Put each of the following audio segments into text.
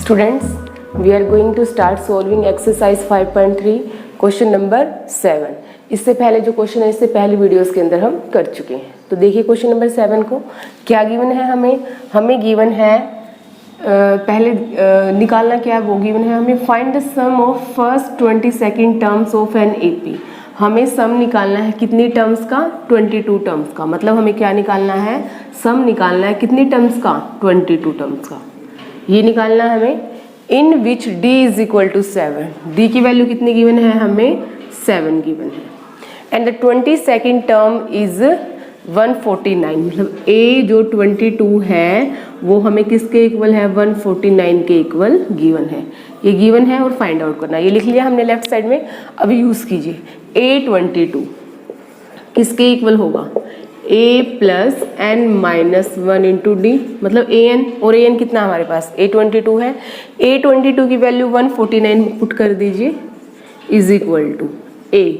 Students, we are going to start solving exercise 5.3 question number 7। इससे पहले जो question है इससे पहले वीडियोस के अंदर हम कर चुके हैं। तो देखिए क्वेश्चन नंबर 7 को क्या गिवन है। हमें गिवन है पहले निकालना क्या है वो गिवन है हमें find the sum of first 22 terms of an AP. हमें सम निकालना है कितनी टर्म्स का, 22 टर्म्स का। मतलब हमें क्या निकालना है, सम निकालना है कितनी टर्म्स का, 22 टर्म्स का। ये निकालना है हमें in which d is equal to 7। d की वैल्यू कितनी गिवन है, हमें 7 गिवन है। And the 22nd term is 149। मतलब a जो 22 है वो हमें किसके इक्वल है, 149 के इक्वल गिवन है। ये गिवन है और फाइंड आउट करना, ये लिख लिया हमने लेफ्ट साइड में। अभी यूज कीजिए a22 किसके इक्वल होगा, a plus n minus 1 into d. मतलब ए एन, और ए एन कितना हमारे पास a22 है। a22 की वैल्यू 149 पुट कर दीजिए is equal to a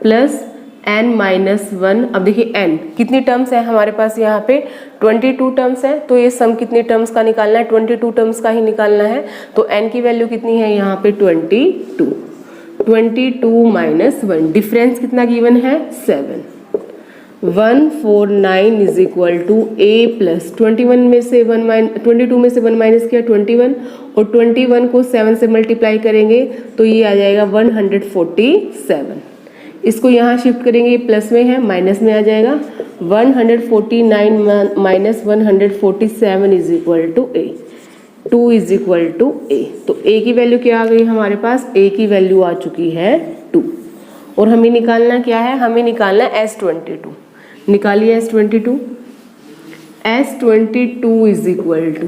plus n minus 1। अब देखिए n कितनी टर्म्स है हमारे पास, यहाँ पे 22 टर्म्स है। तो ये सम कितनी टर्म्स का निकालना है, 22 टर्म्स का ही निकालना है। तो n की वैल्यू कितनी है यहाँ पे 22 माइनस 1, डिफरेंस कितना गिवन है 7। 149 is equal to a plus 22 में से 1 माइनस किया 21, और 21 को 7 से मल्टीप्लाई करेंगे तो ये आ जाएगा 147। इसको यहाँ शिफ्ट करेंगे, ये प्लस में है माइनस में आ जाएगा। 149 minus 147 is equal to a। 2 is equal to a। तो a की वैल्यू क्या आ गई हमारे पास, a की वैल्यू आ चुकी है 2। और हमें निकालना क्या है, हमें निकालना है S22। निकालिए S22। S22 is equal to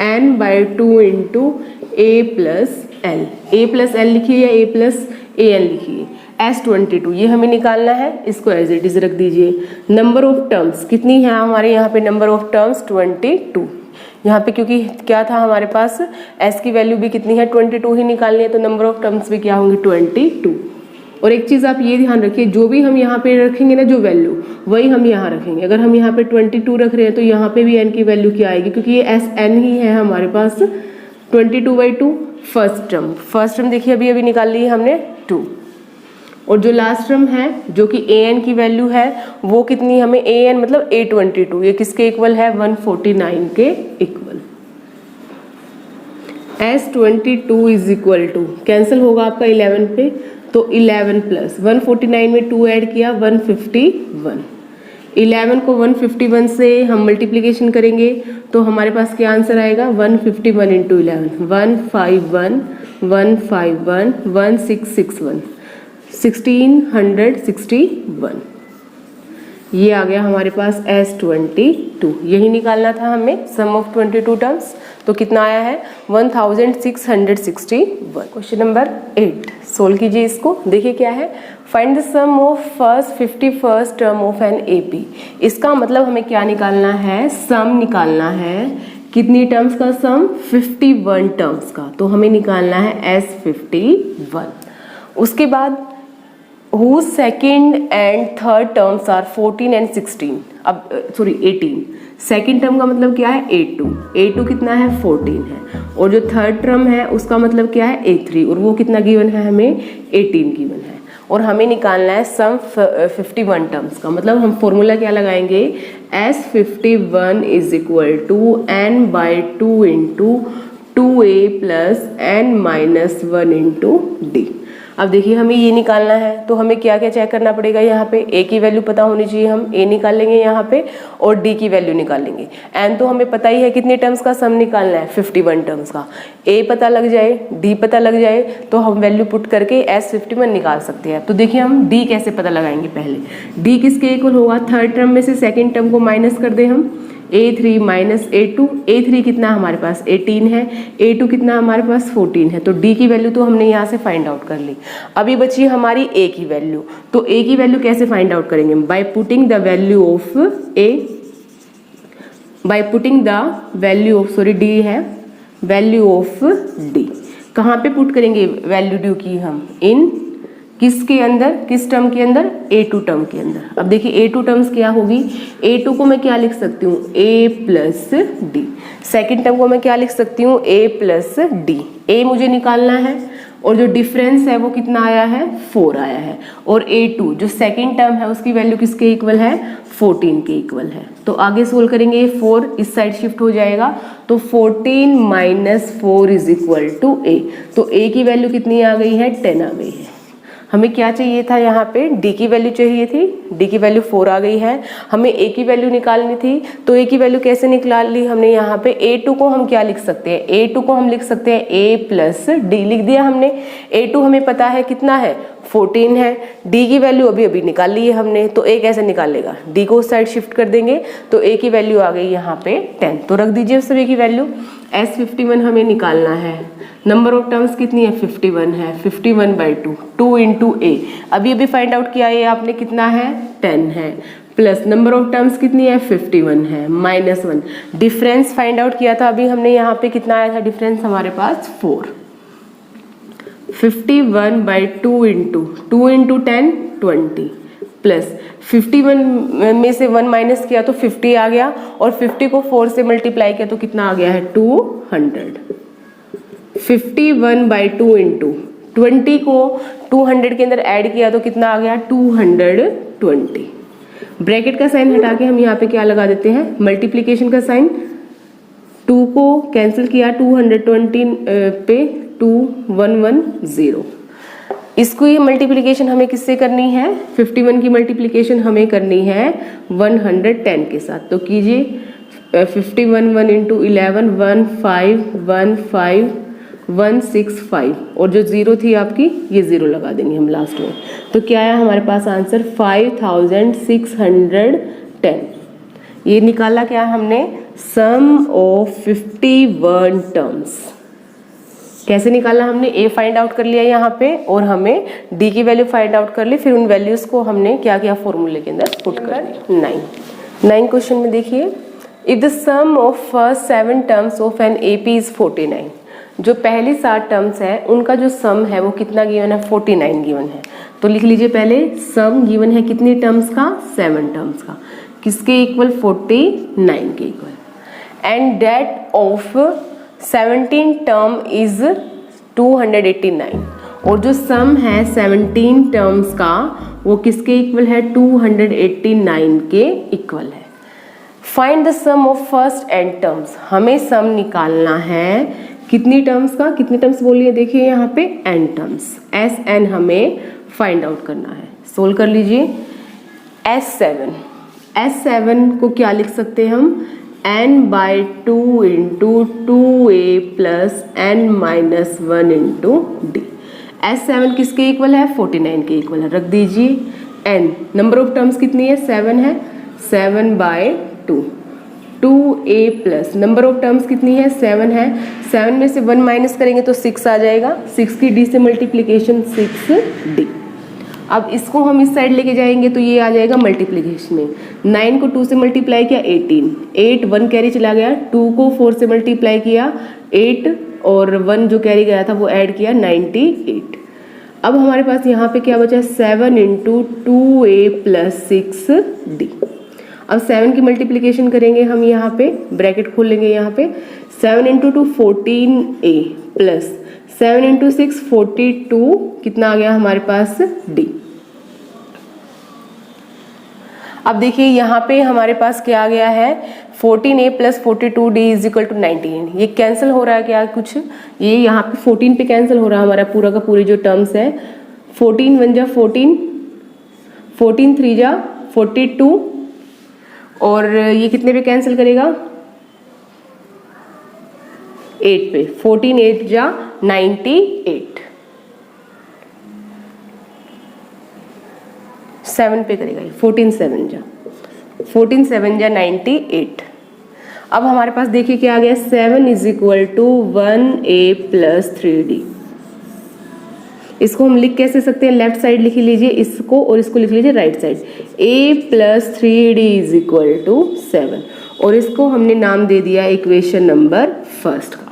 n/2 into a plus l। a plus l लिखिए या a प्लस a n लिखिए। S22 ये हमें निकालना है, इसको एज इट इज रख दीजिए। नंबर ऑफ टर्म्स कितनी है हमारे यहाँ पे, नंबर ऑफ टर्म्स 22। यहाँ पे क्योंकि क्या था हमारे पास, s की वैल्यू भी कितनी है 22 ही निकालनी है, तो नंबर ऑफ टर्म्स भी क्या होंगे 22। और एक चीज़ आप ये ध्यान रखिए, जो भी हम यहाँ पे रखेंगे ना जो वैल्यू, वही हम यहाँ रखेंगे। अगर हम यहाँ पे 22 रख रहे हैं तो यहाँ पे भी n की वैल्यू क्या आएगी, क्योंकि ये एस एन ही है हमारे पास। 22/2 फर्स्ट टर्म देखिए अभी निकाल ली है हमने 2। और जो लास्ट टर्म है जो कि ए एन की वैल्यू है वो कितनी, हमें ए एन मतलब a22, ये किसके इक्वल है 149 के equal. S22 is equal to cancel होगा आपका 11 पे, तो 11 प्लस 149 में 2 ऐड किया 151। 11 को 151 से हम मल्टीप्लिकेशन करेंगे तो हमारे पास क्या आंसर आएगा, 151 इंटू 11 151 151 1661 1661। ये आ गया हमारे पास S22। यही निकालना था हमें सम ऑफ 22 टर्म्स। तो कितना आया है 1661। क्वेश्चन नंबर 8 सोल्व कीजिए इसको। देखिए क्या है, find the sum of first 51st term of an AP. इसका मतलब हमें क्या निकालना है, सम निकालना है कितनी टर्म्स का, सम 51 टर्म्स का। तो हमें निकालना है S51। उसके बाद whose second and third terms are 14 and 16। अब 18। सेकेंड टर्म का मतलब क्या है A2 कितना है 14 है, और जो थर्ड टर्म है उसका मतलब क्या है A3, और वो कितना गिवन है हमें 18 गिवन है। और हमें निकालना है सम 51 टर्म्स का। मतलब हम फॉर्मूला क्या लगाएंगे, S51 is equal to n/2 into 2a plus n minus 1 into d. अब देखिए हमें ये निकालना है तो हमें क्या क्या चेक करना पड़ेगा, यहाँ पे a की वैल्यू पता होनी चाहिए, हम a निकालेंगे यहाँ पे, और d की वैल्यू निकालेंगे। n तो हमें पता ही है कितने टर्म्स का सम निकालना है 51 टर्म्स का। a पता लग जाए, d पता लग जाए तो हम वैल्यू पुट करके S51 निकाल सकते हैं। तो देखिए हम d कैसे पता लगाएंगे, पहले d किसके इक्वल होगा, थर्ड टर्म में से सेकेंड टर्म को माइनस कर दे हम, A3 माइनस A2। A3 कितना हमारे पास 18 है, A2 कितना हमारे पास 14 है। तो D की वैल्यू तो हमने यहाँ से फाइंड आउट कर ली। अभी बची हमारी A की वैल्यू। तो A की वैल्यू कैसे फाइंड आउट करेंगे, by putting the value of A, by putting the value of D है वैल्यू ऑफ D। कहाँ पे पुट करेंगे वैल्यू ड्यू की हम, इन किसके अंदर, किस टर्म के अंदर, A2 टर्म के अंदर। अब देखिए A2 टर्म्स क्या होगी, A2 को मैं क्या लिख सकती हूँ, A plus D. Second term को मैं क्या लिख सकती हूँ, A प्लस डी। A मुझे निकालना है और जो डिफरेंस है वो कितना आया है, 4 आया है। और A2 जो सेकेंड टर्म है उसकी वैल्यू किसके इक्वल है, 14 के इक्वल है। तो आगे सोल्व करेंगे, ये 4 इस साइड शिफ्ट हो जाएगा, तो 14 minus 4 is equal to A। तो A की वैल्यू कितनी आ गई है, 10 आ गई है। हमें क्या चाहिए था, यहाँ पे D की वैल्यू चाहिए थी, D की वैल्यू 4 आ गई है। हमें A की वैल्यू निकालनी थी, तो A की वैल्यू कैसे निकाल ली हमने, यहाँ पे A2 को हम क्या लिख सकते हैं, A2 को हम लिख सकते हैं A प्लस डी, लिख दिया हमने। A2 हमें पता है कितना है, 14 है। D की वैल्यू अभी अभी निकाल ली है हमने, तो A कैसे निकालेगा, D को उस साइड शिफ्ट कर देंगे, तो A की वैल्यू आ गई यहाँ पे 10। तो रख दीजिए उस सभी की वैल्यू। S51 हमें निकालना है, नंबर ऑफ टर्म्स कितनी है, 51 है, 51/2, 2 इंटू A। अभी अभी फाइंड आउट किया है आपने, कितना है, 10 है, प्लस नंबर ऑफ टर्म्स कितनी है, 51 है, -1। डिफरेंस फाइंड आउट किया था अभी हमने, यहाँ पे कितना आया था डिफरेंस हमारे पास, 4। 51/2 इंटू 2 इंटू 10 20, प्लस 51 में से 1 माइनस किया तो 50 आ गया, और 50 को 4 से मल्टीप्लाई किया तो कितना आ गया है, 200। 51/2 इंटू 20 को 200 के अंदर ऐड किया तो कितना आ गया, 220। ब्रैकेट का साइन हटा के हम यहाँ पे क्या लगा देते हैं, मल्टीप्लीकेशन का साइन। 2 को कैंसिल किया 220 पे, 2110। इसको ये मल्टीप्लिकेशन हमें किससे करनी है, 51 की मल्टीप्लिकेशन हमें करनी है 110 के साथ। तो कीजिए 51 1 इंटू 11 15165 और जो 0 थी आपकी, ये 0 लगा देंगे हम लास्ट में। तो क्या आया हमारे पास आंसर, 5610। ये निकाला क्या हमने, सम ऑफ 51 टर्म्स। कैसे निकाला हमने, A फाइंड आउट कर लिया यहाँ पे, और हमें D की वैल्यू फाइंड आउट कर ली। फिर उन वैल्यूज को हमने क्या किया, फॉर्मूले के अंदर पुट कर दिया। 9 क्वेश्चन में देखिए, if the sum of first 7 terms of an AP is 49। जो पहली 7 टर्म्स है उनका जो सम है वो कितना गिवन है, 49 गिवन है। तो लिख लीजिए पहले, सम गिवन है कितनी टर्म्स का, 7 टर्म्स का, किसके इक्वल, 49 के equal. And that of 17 term is 289। और जो सम है 17 टर्म्स का वो किसके इक्वल है, 289 के इक्वल है। Find the sum of first n terms. हमें सम निकालना है कितनी टर्म्स का, कितनी टर्म्स बोलिए, देखिए यहाँ पे n टर्म्स, Sn हमें फाइंड आउट करना है। सोल्व कर लीजिए। S7 को क्या लिख सकते हैं हम, n/2 into 2a plus n-1 into d। S7 किसके इक्वल है, 49 के इक्वल है। रख दीजिए n, नंबर ऑफ टर्म्स कितनी है, 7 है, 7/2, 2a plus number of terms कितनी है, 7 है, 7 में से 1 माइनस करेंगे तो 6 आ जाएगा, 6 की d से मल्टीप्लीकेशन 6d। अब इसको हम इस साइड लेके जाएंगे तो ये आ जाएगा मल्टीप्लीकेशन में। 9 को 2 से मल्टीप्लाई किया 18, 8 1 कैरी चला गया, 2 को 4 से मल्टीप्लाई किया 8 और 1 जो कैरी गया था वो ऐड किया 98। अब हमारे पास यहाँ पे क्या बचा, 7 इंटू 2a प्लस 6d। अब 7 की मल्टीप्लीकेशन करेंगे हम, यहाँ पे ब्रैकेट खोल लेंगे, यहाँ पे 7 इंटू 2 14a प्लस 7 इंटू 6 42, कितना आ गया हमारे पास, d। अब देखिए यहाँ पे हमारे पास क्या आ गया है, 14a plus 42d is equal to 19। ये कैंसिल हो रहा है क्या कुछ, ये यहाँ पे 14 पे कैंसिल हो रहा है हमारा पूरा का पूरी जो टर्म्स है। 14 1 जा 14, 14 3 जा 42, और ये कितने पे कैंसिल करेगा, 8 पे, 14 8 जा 98, 7 पे करेगा ये, 14 7 जा 98। अब हमारे पास देखिए क्या आ गया, 7 is equal to 1a plus 3d। इसको हम लिख कैसे सकते हैं, लेफ्ट साइड लिख लीजिए इसको और इसको लिख लीजिए right side, a plus 3d is equal to 7, और इसको हमने नाम दे दिया इक्वेशन नंबर फर्स्ट का।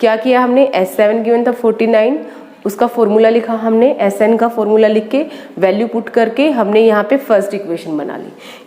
क्या किया हमने, S7 गिवन था 49, उसका फॉर्मूला लिखा हमने, Sn का फॉर्मूला लिख के वैल्यू पुट करके हमने यहाँ पे फर्स्ट इक्वेशन बना ली।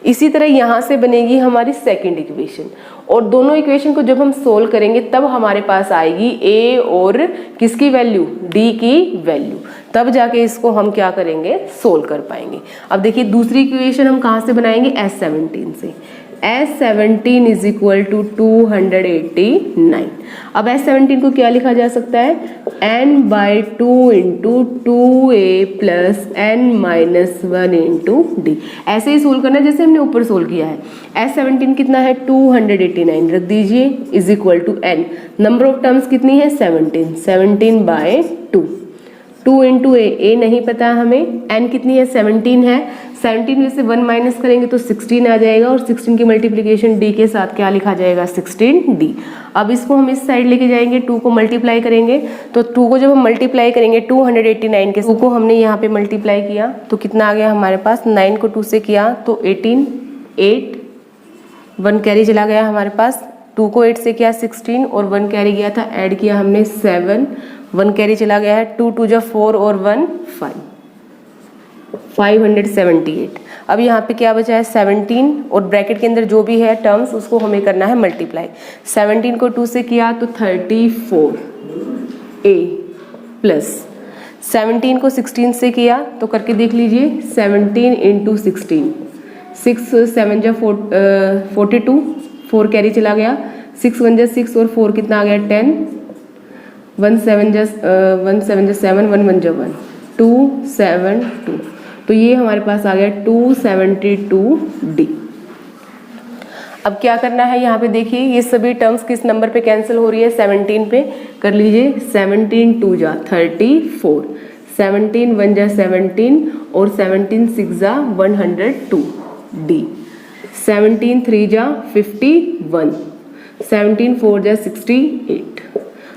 इसी तरह यहाँ से बनेगी हमारी सेकंड इक्वेशन, और दोनों इक्वेशन को जब हम सोल्व करेंगे तब हमारे पास आएगी a और किसकी वैल्यू, d की वैल्यू, तब जाके इसको हम क्या करेंगे, सोल्व कर पाएंगे। अब देखिए दूसरी इक्वेशन हम कहाँ से बनाएंगे, S17 से। S17 is equal to 289। अब S17 को क्या लिखा जा सकता है, n/2 into 2a plus n-1 into d। ऐसे ही सोल्व करना है जैसे हमने ऊपर सोल्व किया है। S17 कितना है, 289 रख दीजिए, is equal to n, number of terms कितनी है, 17, 17/2, 2 इंटू a नहीं पता हमें, n कितनी है, 17 है, 17 में से 1 माइनस करेंगे तो 16 आ जाएगा, और 16 की मल्टीप्लिकेशन d के साथ क्या लिखा जाएगा, 16d। अब इसको हम इस साइड लेके जाएंगे, 2 को मल्टीप्लाई करेंगे, तो 2 को जब हम मल्टीप्लाई करेंगे 289 के 2 को हमने यहाँ पे मल्टीप्लाई किया तो कितना आ गया हमारे पास, 9 को 2 से किया तो 18, 8, 1 कैरी चला गया हमारे पास, 2 को 8 से किया 16 और 1 कैरी गया था, ऐड किया हमने 7, 1 कैरी चला गया है, 2 2 4 और 1 5, 578। अब यहाँ पे क्या बचा है, 17, और ब्रैकेट के अंदर जो भी है टर्म्स उसको हमें करना है मल्टीप्लाई। 17 को 2 से किया तो 34a प्लस 17 को 16 से किया तो करके देख लीजिए, 17 इंटू 16, 6 7 जा 42, 4 कैरी चला गया, 6 1 जा 6 और 4 कितना आ गया, 10, 1 7 जा 7, 1 1 जा 1, 272, तो ये हमारे पास आ गया 272d। अब क्या करना है, यहाँ पे देखिए ये सभी टर्म्स किस नंबर पे कैंसिल हो रही है, 17 पे कर लीजिए, 17 2 जा 34, 17 1 जा 17 और 17 6 जा 102d, 17 3 जा 51, 17 4 जा 68।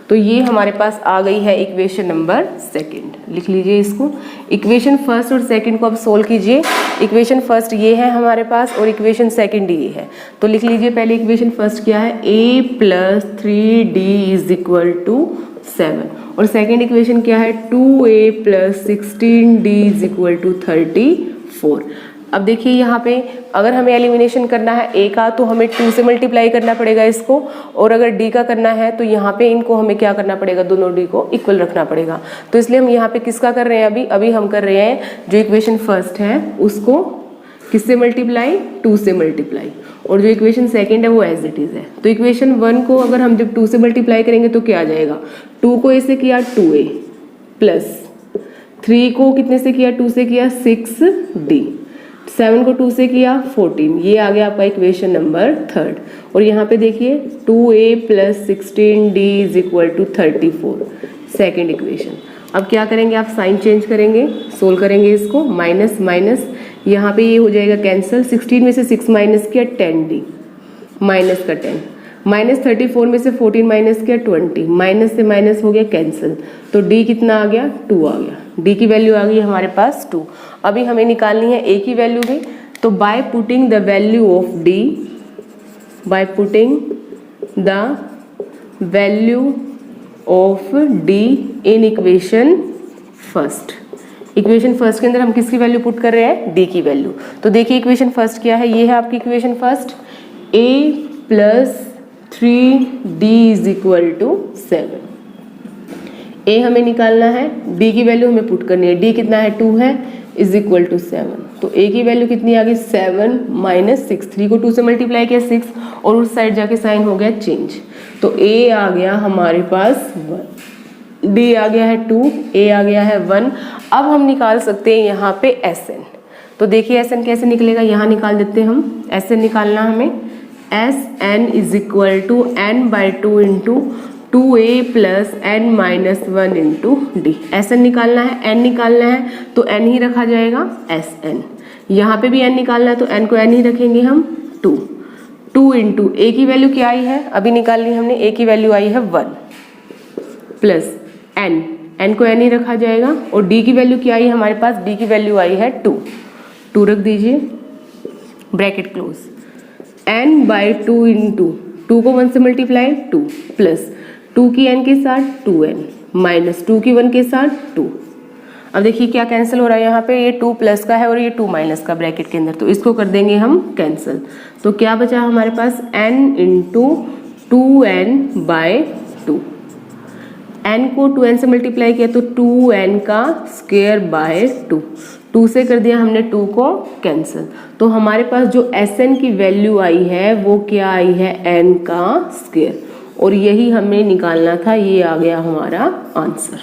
तो ये हमारे पास आ गई है इक्वेशन नंबर सेकंड, लिख लीजिए इसको। इक्वेशन फर्स्ट और सेकंड को अब सोल्व कीजिए। इक्वेशन फर्स्ट ये है हमारे पास और इक्वेशन सेकंड ये है, तो लिख लीजिए पहले इक्वेशन फर्स्ट क्या है, a plus 3d is equal to 7, और सेकंड इक्वेशन क्या है, 2a plus 16d is equal to 34। अब देखिए यहाँ पे अगर हमें एलिमिनेशन करना है a का तो हमें 2 से मल्टीप्लाई करना पड़ेगा इसको, और अगर d का करना है तो यहाँ पे इनको हमें क्या करना पड़ेगा, दोनों d को इक्वल रखना पड़ेगा। तो इसलिए हम यहाँ पे किसका कर रहे हैं, अभी हम कर रहे हैं जो इक्वेशन फर्स्ट है उसको किससे मल्टीप्लाई, 2 से मल्टीप्लाई, और जो इक्वेशन सेकेंड है वो एज इट इज है। तो इक्वेशन 1 को अगर हम जब 2 से मल्टीप्लाई करेंगे तो क्या आ जाएगा, 2 को a से किया 2a प्लस 3 को कितने से किया, 2 से किया 6d, 7 को 2 से किया 14, ये आ गया आपका इक्वेशन नंबर थर्ड। और यहाँ पे देखिए 2a plus 16d is equal to 34, second equation. अब क्या करेंगे, आप साइन चेंज करेंगे, सोल्व करेंगे इसको, माइनस माइनस, यहाँ पे ये हो जाएगा कैंसिल, 16 में से 6 माइनस किया 10d, माइनस का 10, माइनस 34 में से 14 माइनस किया 20, माइनस से माइनस हो गया कैंसिल, तो d कितना आ गया, 2 आ गया, d की वैल्यू आ गई हमारे पास 2। अभी हमें निकालनी है a की वैल्यू भी, तो by putting the value of d, by putting the value of d in equation first, equation first के अंदर हम किसकी वैल्यू पुट कर रहे हैं, d की वैल्यू। तो देखिए इक्वेशन फर्स्ट क्या है, ये है आपकी equation first, a plus 3d is equal to 7, a हमें निकालना है, d की वैल्यू हमें पुट करनी है, d कितना है 2 है, इज इक्वल टू 7, तो a की वैल्यू कितनी आ गई 7 माइनस 6, 3 को 2 से मल्टीप्लाई किया 6 और उस साइड जाके साइन हो गया चेंज, तो a आ गया हमारे पास 1, d आ गया है 2, a आ गया है 1। अब हम निकाल सकते हैं यहाँ पे Sn, तो देखिए Sn कैसे निकलेगा, यहाँ निकाल देते हैं हम। Sn निकालना हमें, Sn is equal to n/2 into 2a plus n-1 into d। Sn निकालना है, n निकालना है तो n ही रखा जाएगा Sn, यहाँ पे भी n निकालना है तो n को n ही रखेंगे हम, 2 इंटू a की वैल्यू क्या आई है, अभी निकालनी हमने, a की वैल्यू आई है 1 प्लस n को n ही रखा जाएगा, और d की वैल्यू क्या आई है हमारे पास, d की वैल्यू आई है 2 रख दीजिए, ब्रैकेट क्लोज, n/2 इंटू 2 को 1 से मल्टीप्लाई 2 प्लस 2 की n के साथ 2n माइनस 2 की 1 के साथ 2। अब देखिए क्या कैंसिल हो रहा है यहाँ पे, ये 2 प्लस का है और ये 2 माइनस का ब्रैकेट के अंदर, तो इसको कर देंगे हम कैंसिल। तो क्या बचा हमारे पास n इंटू 2n/2। n को 2n से मल्टीप्लाई किया तो 2n का स्क्वायर बाय 2 से कर दिया हमने 2 को कैंसिल। तो हमारे पास जो Sn की वैल्यू आई है वो क्या आई है, n का स्क्वायर, और यही हमें निकालना था। ये आ गया हमारा आंसर।